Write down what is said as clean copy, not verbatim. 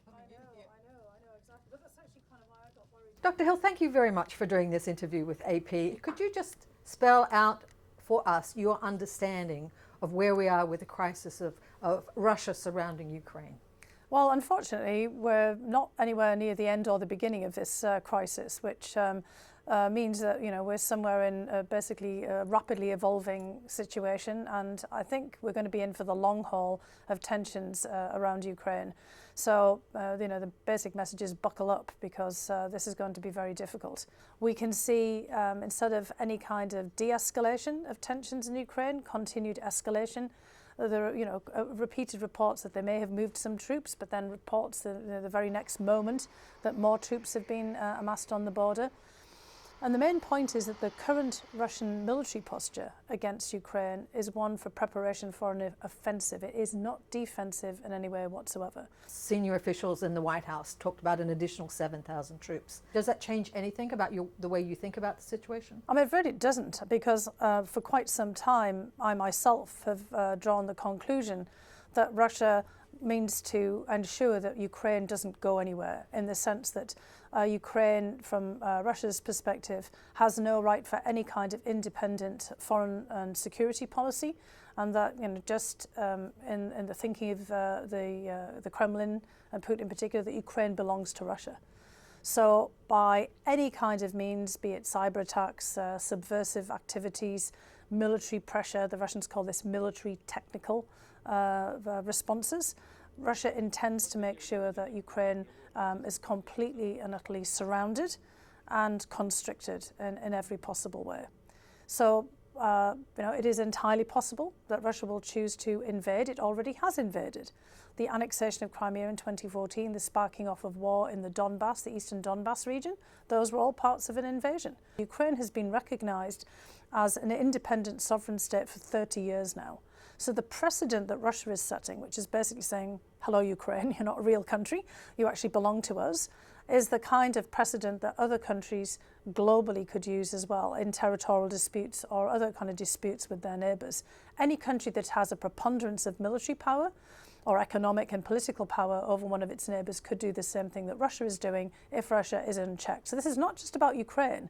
I know exactly. But that's actually kind of why I got worried. Dr. Hill, thank you very much for doing this interview with AP. Could you just spell out for us your understanding of where we are with the crisis of Russia surrounding Ukraine? Well, unfortunately, we're not anywhere near the end or the beginning of this crisis, which means that we're somewhere in basically a rapidly evolving situation, and I think we're going to be in for the long haul of tensions around Ukraine. So, the basic message is buckle up, because this is going to be very difficult. We can see, instead of any kind of de-escalation of tensions in Ukraine, continued escalation. There are, repeated reports that they may have moved some troops, but then reports the very next moment that more troops have been amassed on the border. And the main point is that the current Russian military posture against Ukraine is one for preparation for an offensive. It is not defensive in any way whatsoever. Senior officials in the White House talked about an additional 7,000 troops. Does that change anything about the way you think about the situation? I'm afraid it doesn't, because for quite some time I myself have drawn the conclusion that Russia means to ensure that Ukraine doesn't go anywhere, in the sense that Ukraine, from Russia's perspective, has no right for any kind of independent foreign and security policy, and that just in the thinking of the Kremlin and Putin in particular, that Ukraine belongs to Russia. So by any kind of means, be it cyber attacks, subversive activities, military pressure, the Russians call this military technical responses, Russia intends to make sure that Ukraine is completely and utterly surrounded and constricted in every possible way. So, it is entirely possible that Russia will choose to invade. It already has invaded. The annexation of Crimea in 2014, the sparking off of war in the Donbass, the eastern Donbass region, those were all parts of an invasion. Ukraine has been recognized as an independent sovereign state for 30 years now. So the precedent that Russia is setting, which is basically saying, hello Ukraine, you're not a real country, you actually belong to us, is the kind of precedent that other countries globally could use as well in territorial disputes or other kind of disputes with their neighbours. Any country that has a preponderance of military power or economic and political power over one of its neighbours could do the same thing that Russia is doing if Russia is unchecked. So this is not just about Ukraine,